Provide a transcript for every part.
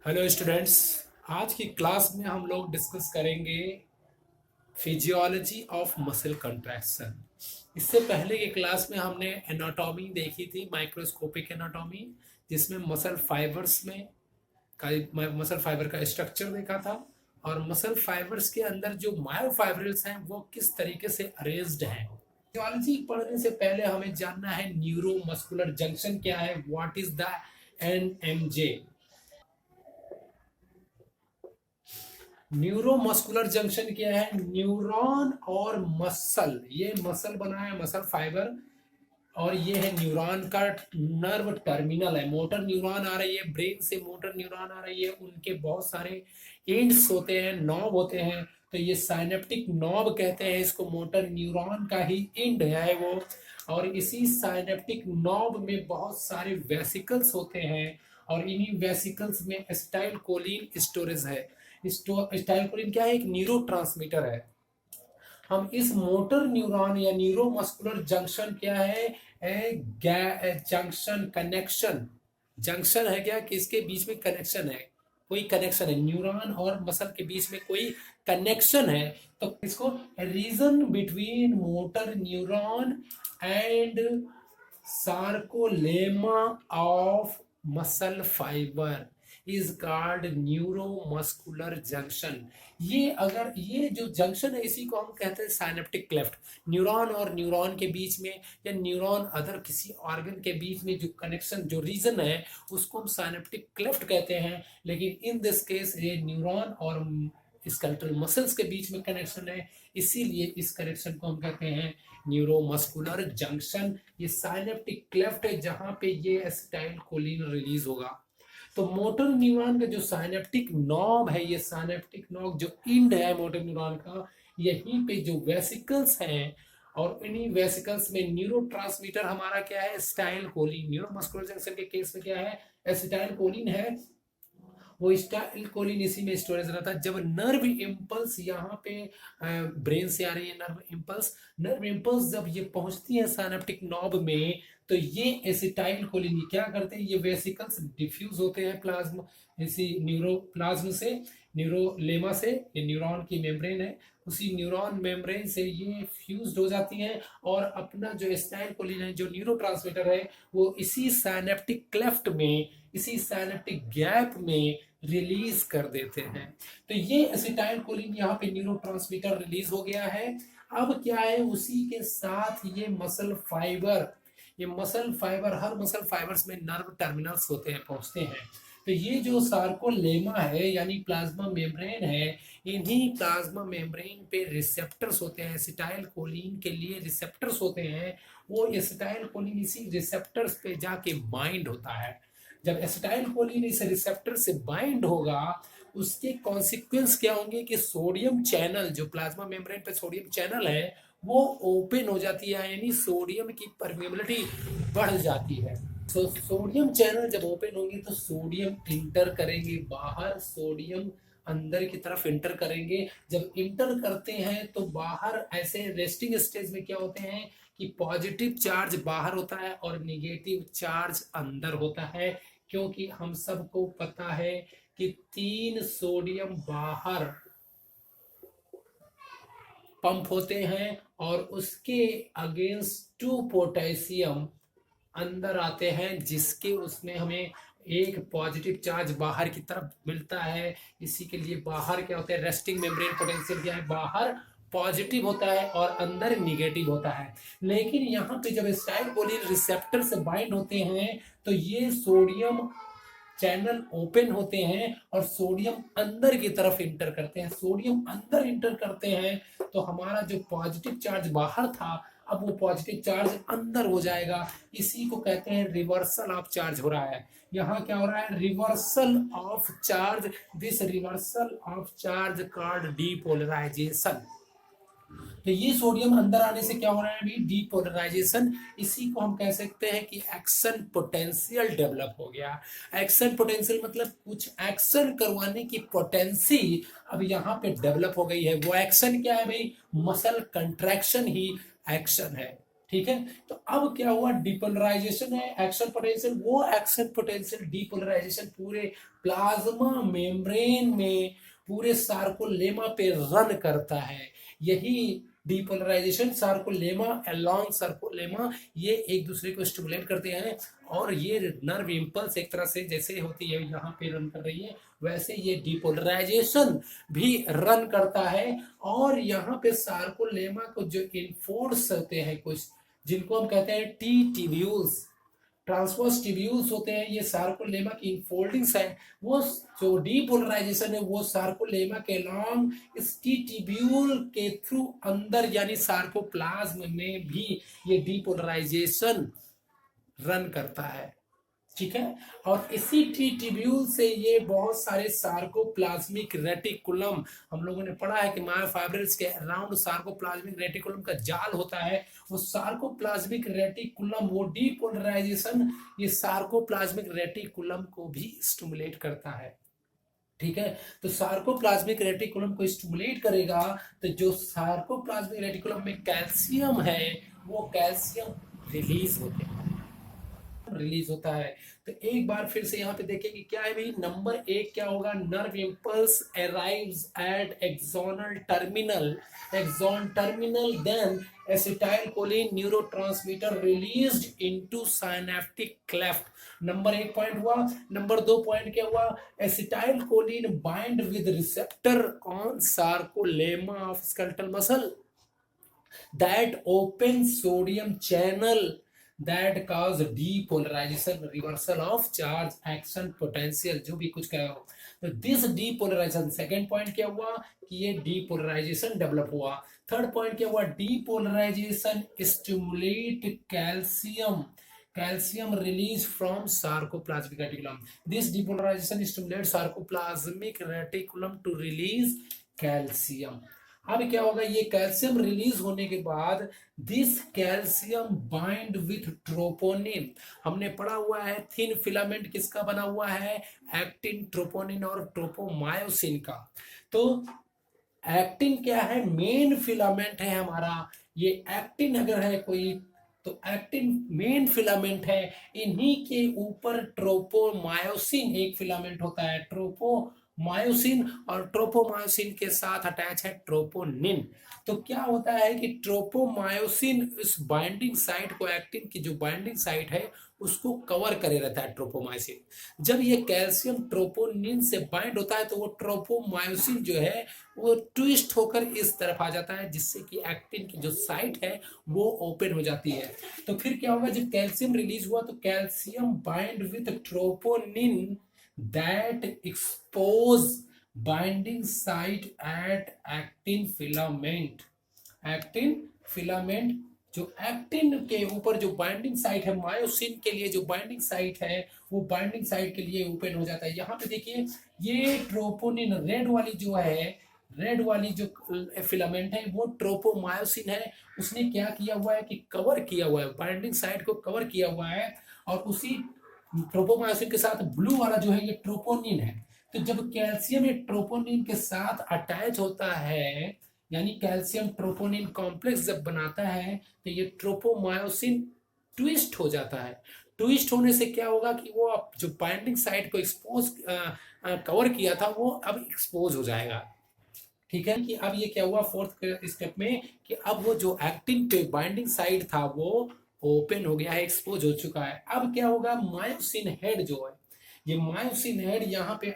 Hello students. आज की class में हम लोग डिस्कस करेंगे फिजियोलॉजी ऑफ मसल कंट्रैक्शन। इससे पहले की क्लास में हमने एनाटॉमी देखी थी, माइक्रोस्कोपिक एनाटॉमी, जिसमें मसल फाइबर्स में का मसल फाइबर का स्ट्रक्चर देखा था और मसल फाइबर्स के अंदर जो मायोफाइब्रिल्स हैं वो किस तरीके से अरेंज्ड हैं। फिजियोलॉजी पढ़ने से पहले हमें जानना है न्यूरो मस्कुलर जंक्शन क्या है, what is the NMJ. Neuromuscular junction क्या है? न्यूरॉन और मसल, ये मसल बना है, मसल फाइबर, और ये है न्यूरॉन का नर्व टर्मिनल है। मोटर न्यूरॉन आ रही है, ब्रेन से मोटर न्यूरॉन आ रही है, उनके बहुत सारे एंड्स होते हैं, नॉब होते हैं, तो ये साइनेप्टिक नॉब कहते हैं इसको। मोटर न्यूरॉन का ही एंड है वो। और इसी साइनेप्टिक नॉब में बहुत सारे वेसिकल्स होते हैं और इन्हीं वेसिकल्स में एसिटाइल कोलिन स्टोरेज है। एसिटाइल कोलिन क्या है? एक न्यूरो है। हम इस मोटर न्यूरॉन या न्यूरोमस्कुलर जंक्शन क्या है? Junction connection. जंक्शन है क्या कि इसके बीच में कनेक्शन है, कोई कनेक्शन है न्यूरॉन और मसल के बीच में कोई कनेक्शन है, तो इसको region between motor neuron and sarcolemma of muscle fibre is called neuromuscular junction. ये अगर ये जो जंक्शन है इसी को हम कहते हैं साइनेप्टिक क्लेफ्ट। न्यूरॉन और न्यूरॉन के बीच में या न्यूरॉन अदर किसी ऑर्गन के बीच में जो कनेक्शन, जो रीजन है, उसको हम साइनेप्टिक क्लेफ्ट कहते हैं। लेकिन इन दिस केस ये न्यूरॉन और स्केलेटल मसल्स के बीच में कनेक्शन है, इसीलिए इस कनेक्शन को हम कहते हैं न्यूरोमस्कुलर जंक्शन। ये साइनेप्टिक क्लेफ्ट है जहां पे ये एसिटाइल कोलिन रिलीज होगा। तो मोटर न्यूरॉन का जो साइनेप्टिक नॉब है, ये साइनेप्टिक नॉब जो इंड है मोटर न्यूरॉन का, यहीं पे जो वेसिकल्स हैं, और इन्हीं वेसिकल्स में न्यूरोट्रांसमीटर हमारा क्या है? Acetyl choline. न्यूरोमस्कुलर जंक्शन के केस में क्या है? एसिटाइल कोलिन है। वो स्टाइल कोलिन इसी में स्टोरेज रहता है। जब नर्व इम्पल्स यहाँ पे ब्रेन से आ रही है, नर्व इम्पल्स जब ये पहुंचती है साइनेप्टिक नॉब में, तो ये एसिटाइल कोलिन ये क्या करते हैं? ये वेसिकल्स डिफ्यूज होते हैं प्लाज्मा, इसी न्यूरो प्लाज्म से, न्यूरोलेमा से, ये न्यूरॉन की मेम्ब्रेन है, उसी न्यूरॉन मेम्ब्रेन से ये फ्यूज्ड हो जाती हैं और अपना जो एसिटाइल कोलिन है, जो न्यूरोट्रांसमीटर है, वो इसी साइनेप्टिक क्लेफ्ट में, इसी साइनेप्टिक गैप में रिलीज कर देते हैं। तो ये एसिटाइल कोलिन यहाँ पे न्यूरोट्रांसमीटर रिलीज हो गया है। अब क्या है? उसी के साथ ये मसल फाइबर, ये मसल फाइबर, हर मसल फाइबर्स में नर्व टर्मिनल्स होते हैं, पहुंचते हैं। तो ये जो सार्कोलेमा है यानी प्लाज्मा मेम्ब्रेन है, इन्हीं प्लाज्मा मेम्ब्रेन पे रिसेप्टर्स होते हैं, एसिटाइल कोलिन के लिए रिसेप्टर्स होते हैं। वो एसिटाइल कोलिन इसी रिसेप्टर्स पे जाके बाइंड होता है। जब एसिटाइल कोलिन इस रिसेप्टर से बाइंड होगा, उसके कॉन्सिक्वेंस क्या होंगे कि सोडियम चैनल, जो प्लाज्मा मेम्ब्रेन पे सोडियम चैनल है, वो ओपन हो जाती है, यानी सोडियम की परमेबिलिटी बढ़ जाती है। तो सोडियम चैनल जब ओपन होंगे तो सोडियम इंटर करेंगे बाहर, सोडियम अंदर की तरफ इंटर करेंगे। जब इंटर करते हैं तो बाहर ऐसे रेस्टिंग स्टेज में क्या होते हैं कि पॉजिटिव चार्ज बाहर होता है और निगेटिव चार्ज अंदर होता है। क्योंकि हम सबको पता है कि 3 सोडियम बाहर पंप होते हैं और उसके अगेंस्ट 2 पोटेशियम अंदर आते हैं, जिसके उसमें हमें एक पॉजिटिव चार्ज बाहर की तरफ मिलता है। इसी के लिए बाहर क्या होता है? रेस्टिंग मेम्ब्रेन पोटेंशियल क्या है? बाहर पॉजिटिव होता है और अंदर निगेटिव होता है। लेकिन यहाँ पे जब एसिटाइल कोलिन रिसेप्टर से बाइंड होते हैं तो ये सोडियम चैनल ओपन होते हैं और सोडियम अंदर की तरफ इंटर करते हैं। सोडियम अंदर इंटर करते हैं तो हमारा जो पॉजिटिव चार्ज बाहर था, अब वो पॉजिटिव चार्ज अंदर हो जाएगा। इसी को कहते हैं रिवर्सल ऑफ चार्ज हो रहा है। यहाँ क्या हो रहा है? Reversal of charge. This reversal of charge called depolarisation. तो ये सोडियम अंदर आने से क्या हो रहा है? अभी डीपोलराइजेशन। इसी को हम कह सकते हैं कि एक्शन पोटेंशियल डेवलप हो गया। एक्शन पोटेंशियल मतलब कुछ एक्शन करवाने की पोटेंसी अब यहाँ पे डेवलप हो गई है। वो एक्शन क्या है भाई? मसल कंट्रैक्शन ही एक्शन है। ठीक है। तो अब क्या हुआ, डिपोलराइजेशन है, एक्शन पोटेंशियल, वो एक्शन पोटेंशियल डिपोलराइजेशन पूरे प्लाज्मा मेम्ब्रेन में पूरे सार्कोलेमा पे रन करता है। यही डिपोलराइजेशन सार्कोलेमा अलोंग सार्कोलेमा ये एक दूसरे को स्टिमुलेट करते हैं, और ये नर्व इम्पल्स एक तरह से जैसे होती है यहाँ पे रन कर रही है, वैसे ये डिपोलराइजेशन भी रन करता है। और यहाँ पे सार्कोलेमा को जो इन्फोर्स होते हैं कुछ, जिनको हम कहते हैं टी टिब्यूल्स, ट्रांसवर्स टिब्यूल्स होते हैं, ये सार्कोलेमा की इनफोल्डिंग्स है। वो जो डीपोलराइजेशन है वो सार्कोलेमा के लॉन्ग इस टी टिब्यूल के थ्रू अंदर यानी सार्कोप्लाज्म में भी ये डीपोलराइजेशन रन करता है। ठीक है। और इसी टी टिब्यूल से ये बहुत सारे सार्कोप्लाज्मिक रेटिकुलम, हम लोगों ने पढ़ा है कि मायोफाइब्रिल्स के अराउंड सार्कोप्लाज्मिक रेटिकुलम का जाल होता है। वो सार्कोप्लाज्मिक रेटिकुलम, वो डीपोलराइजेशन ये सार्कोप्लाज्मिक रेटिकुलम को भी स्टिमुलेट करता है। ठीक है। तो सार्कोप्लाज्मिक रेटिकुलम को स्टिमुलेट करेगा, तो जो सार्कोप्लाज्मिक रेटिकुलम में कैल्शियम है वो कैल्शियम रिलीज होते हैं, रिलीज होता है। तो एक बार फिर से यहाँ पे देखेंगे क्या है भाई, नंबर 1 क्या होगा, nerve impulse arrives at axonal terminal, axon terminal, then acetylcholine neurotransmitter released into synaptic cleft. Number 1 point हुआ। नंबर 2 पॉइंट क्या हुआ, acetylcholine bind with receptor on sarcolemma of skeletal muscle that open sodium channel that cause depolarization, reversal of charge, action potential, जो भी कुछ कहा हो। तो this depolarisation, second point क्या हुआ कि ये डीपोलराइजेशन डेवलप हुआ। थर्ड पॉइंट क्या हुआ, depolarisation stimulate calcium, calcium release from sarcoplasmic reticulum. This depolarization stimulates sarcoplasmic reticulum to release calcium. अब क्या होगा, ये कैल्शियम रिलीज होने के बाद this calcium bind with troponin, हमने पढ़ा हुआ है थिन फिलामेंट किसका बना हुआ है, एक्टिन, ट्रोपोनिन और ट्रोपोमायोसिन का। तो एक्टिन क्या है, मेन फिलामेंट है हमारा, ये एक्टिन अगर है कोई तो एक्टिन मेन फिलामेंट है। इन्हीं के ऊपर ट्रोपोमायोसिन एक फिलामेंट होता है, ट्रोपोमायोसिन, और ट्रोपोमायोसिन के साथ अटैच है ट्रोपोनिन। तो क्या होता है कि ट्रोपोमायोसिन इस बाइंडिंग साइट को, एक्टिन की जो बाइंडिंग साइट है उसको कवर करे रहता है ट्रोपोमायोसिन। जब ये कैल्शियम ट्रोपोनिन से बाइंड होता है तो वो ट्रोपोमायोसिन जो है वो ट्विस्ट होकर इस तरफ आ जाता है, जिससे कि एक्टिन की जो साइट है वो ओपन हो जाती है। तो फिर क्या होगा, जब कैल्शियम रिलीज हुआ तो calcium bind with troponin that expose binding site at actin filament, actin filament जो एक्टिन के ऊपर जो बाइंडिंग साइट है मायोसिन के लिए, जो बाइंडिंग साइट है वो बाइंडिंग साइट के लिए ओपन हो जाता है। यहाँ पे देखिए ये ट्रोपोनिन रेड वाली जो है, रेड वाली जो फिलामेंट है वो ट्रोपोमायोसिन है। उसने क्या किया हुआ है कि कवर किया हुआ है, बाइंडिंग साइट को कवर किया हुआ है, और उसी ट्रोपोमायोसिन के साथ ब्लू वाला जो है ये ट्रोपोनिन है। तो जब कैल्शियम ये ट्रोपोनिन के साथ अटैच होता है, यानी कैल्शियम ट्रोपोनिन कॉम्प्लेक्स जब बनाता है तो ये ट्रोपोमायोसिन ट्विस्ट हो जाता है। ट्विस्ट होने से क्या होगा कि वो अब जो बाइंडिंग साइट को एक्सपोज कवर किया था वो अब एक्सपोज हो जाएगा। ठीक है कि अब ये क्या हुआ फोर्थ स्टेप में कि अब वो जो एक्टिन पे बाइंडिंग साइड था वो ओपन हो गया है, एक्सपोज हो चुका है। अब क्या होगा, मायोसिन हेड जो है, ये मायोसिन हेड यहाँ पे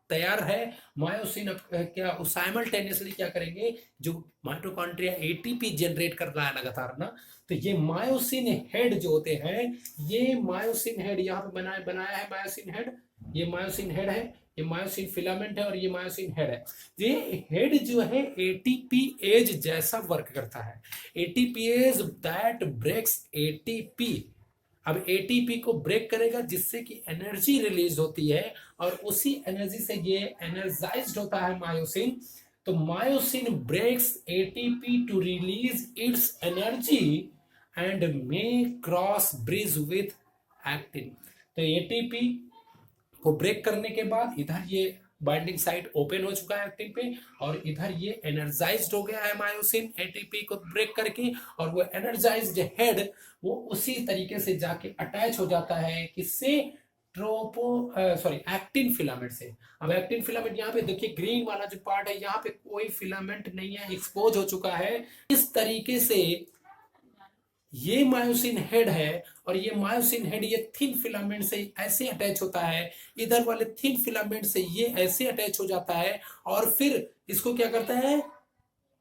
तैयार है। मायोसिन अब क्या साइमल्टेनियसली क्या करेंगे, जो माइटोकॉन्ड्रिया एटीपी जनरेट कर रहा है लगातार ना, तो ये मायोसिन हेड जो होते हैं, ये मायोसिन हेड यहाँ पे बनाया है मायोसिन हेड, ये मायोसिन हेड है, ये मायोसिन फिलामेंट है और ये मायोसिन हेड है। ये हेड जो है एटीपी एज जैसा वर्क करता है, ATP as that breaks ATP. अब एटीपी को ब्रेक करेगा जिससे कि एनर्जी रिलीज होती है, और उसी एनर्जी से ये एनर्जाइज्ड होता है मायोसिन। तो myosin breaks ATP to release its energy and may cross bridge with actin. तो एटीपी को ब्रेक करने के बाद इधर ये बाइंडिंग साइट ओपन हो चुका है एक्टिन पे, और इधर ये एनर्जाइज्ड हो गया है मायोसिन एटीपी को ब्रेक करके, और वो एनर्जाइज्ड हेड वो उसी तरीके से जाके अटैच हो जाता है किससे, ट्रोपो सॉरी एक्टिन फिलामेंट से। अब एक्टिन फिलामेंट यहाँ पे देखिए ग्रीन वाला जो पार्ट है यहाँ पे कोई फिलामेंट नहीं है, एक्सपोज हो चुका है। इस तरीके से ये मायोसिन हेड है, और ये मायोसिन हेड ये थिन फिलामेंट से ऐसे अटैच होता है, इधर वाले थिन फिलामेंट से ये ऐसे अटैच हो जाता है, और फिर इसको क्या करता है,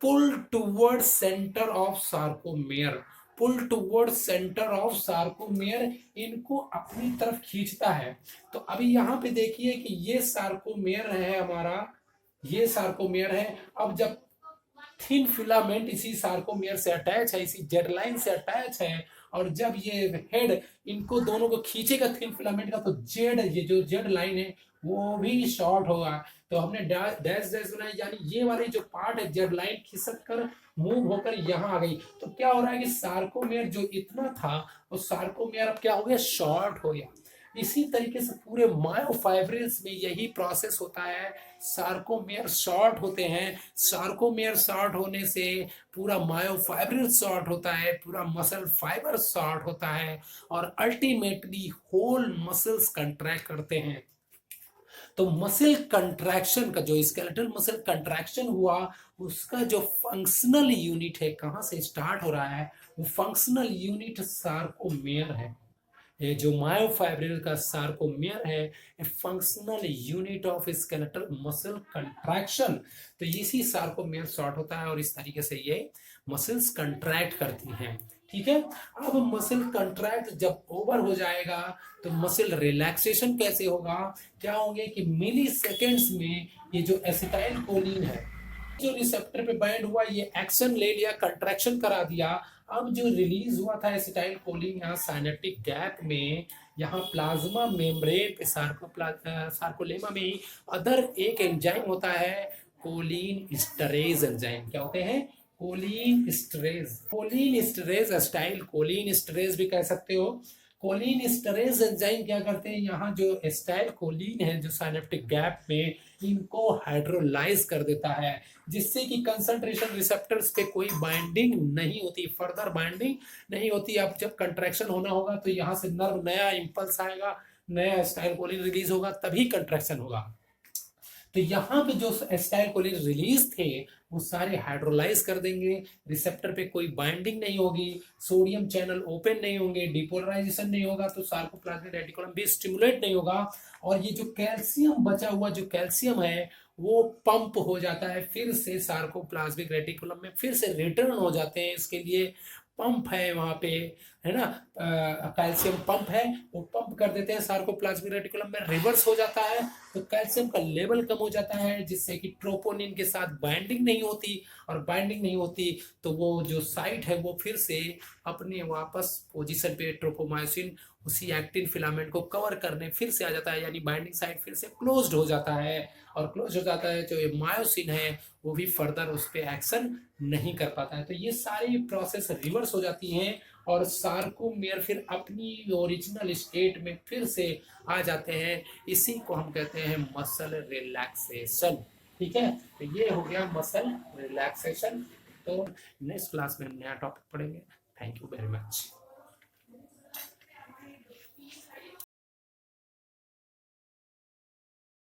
pull toward center of sarcomere, pull toward center of sarcomere, इनको अपनी तरफ खींचता है। तो अभी यहां पे देखिए कि ये सार्कोमेयर है हमारा, ये सार्कोमेयर है। अब जब थिन फिलामेंट इसी सार्कोमेयर से अटैच है, इसी जेड लाइन से अटैच है, और जब ये हेड इनको दोनों को खींचेगा थिन फिलामेंट का, तो जेड, ये जो जेड लाइन है वो भी शॉर्ट होगा। तो हमने डैश डैश बनाई, यानी ये वाली जो पार्ट है जेड लाइन खिसक कर मूव होकर यहाँ आ गई। तो क्या हो रहा है कि सार्कोमेयर जो इतना था वो सार्कोमेयर अब क्या हो गया, शॉर्ट हो गया। इसी तरीके से पूरे मायोफाइब्रिल्स में यही प्रोसेस होता है, सार्कोमेयर शॉर्ट होते हैं, सार्कोमेयर शॉर्ट होने से पूरा मायोफाइब्रिल शॉर्ट होता है, पूरा मसल फाइबर शॉर्ट होता है, और अल्टीमेटली होल मसल्स कंट्रैक्ट करते हैं। तो मसल कंट्रैक्शन का जो स्केलेटल मसल कंट्रैक्शन हुआ, उसका जो फंक्शनल यूनिट है, कहां से स्टार्ट हो रहा है, वो फंक्शनल यूनिट सार्कोमेयर है। ये जो मायोफाइब्रिल का सार्कोमेयर है, functional unit of skeletal muscle contraction. तो इसी सार्कोमेयर शॉर्ट होता है, और इस तरीके से ये मसल्स कंट्रैक्ट करती हैं। ठीक है, अब मसल कंट्रैक्ट जब ओवर हो जाएगा तो मसल रिलैक्सेशन कैसे होगा, क्या होंगे कि मिली सेकेंड्स में ये जो एसिटाइल कोलिन है जो रिसेप्टर पे बाइंड हुआ, ये एक्शन ले लिया, कंट्रैक्शन करा दिया। अब जो रिलीज हुआ था एसिटाइल कोलिन यहाँ साइनेप्टिक गैप में, यहाँ प्लाज्मा मेम्ब्रेन पे सार्कोलेमा में ही अदर एक एंजाइम होता है, कोलिन स्टरेज एंजाइम। क्या होते हैं, cholinesterase, cholinesterase acetylcholinesterase भी कह सकते हो। कोलिन स्टरेज एंजाइम क्या करते हैं, यहाँ जो एस्टाइल कोलिन है जो साइनेप्टिक गैप में, इनको हाइड्रोलाइज कर देता है, जिससे कि कंसंट्रेशन रिसेप्टर्स पे कोई बाइंडिंग नहीं होती, फर्दर बाइंडिंग नहीं होती। अब जब कंट्रैक्शन होना होगा तो यहाँ से नर्व नया इंपल्स आएगा, नया एस्टाइल कोलिन रिलीज होगा, तभी कंट्रैक्शन होगा। तो यहाँ पे जो एस्टाइल कोलिन रिलीज थे वो सारे हाइड्रोलाइज कर देंगे, रिसेप्टर पे कोई बाइंडिंग नहीं होगी, सोडियम चैनल ओपन नहीं होंगे, डिपोलराइजेशन नहीं होगा, तो सार्कोप्लाज्मिक रेटिकुलम भी स्टिमुलेट नहीं होगा, और ये जो कैल्शियम बचा हुआ जो कैल्शियम है वो पंप हो जाता है फिर से सार्कोप्लाज्मिक रेटिकुलम में, फिर से रिटर्न हो जाते हैं। इसके लिए पंप है वहां पे, है ना, कैल्शियम पंप है, वो पंप कर देते हैं सार्कोप्लाज्मिक रेटिकुलम में, रिवर्स हो जाता है, तो कैल्शियम का लेवल कम हो जाता है, जिससे कि ट्रोपोनिन के साथ बाइंडिंग नहीं होती, और बाइंडिंग नहीं होती तो वो जो साइट है वो फिर से अपने वापस पोजीशन पे, ट्रोपोमायोसिन उसी एक्टिन फिलामेंट को कवर करने फिर से आ जाता है, यानी बाइंडिंग साइट फिर से क्लोज्ड हो जाता है, और क्लोज हो जाता है जो ये मायोसिन है वो भी फर्दर उस पर एक्शन नहीं कर पाता है। तो ये सारी प्रोसेस रिवर्स हो जाती हैं, और सार्कोमेयर फिर अपनी ओरिजिनल स्टेट में फिर से आ जाते हैं। इसी को हम कहते हैं मसल रिलैक्सेशन। ठीक है, तो ये हो गया मसल रिलैक्सेशन। तो नेक्स्ट क्लास में हम नया टॉपिक पढ़ेंगे। Thank you very much.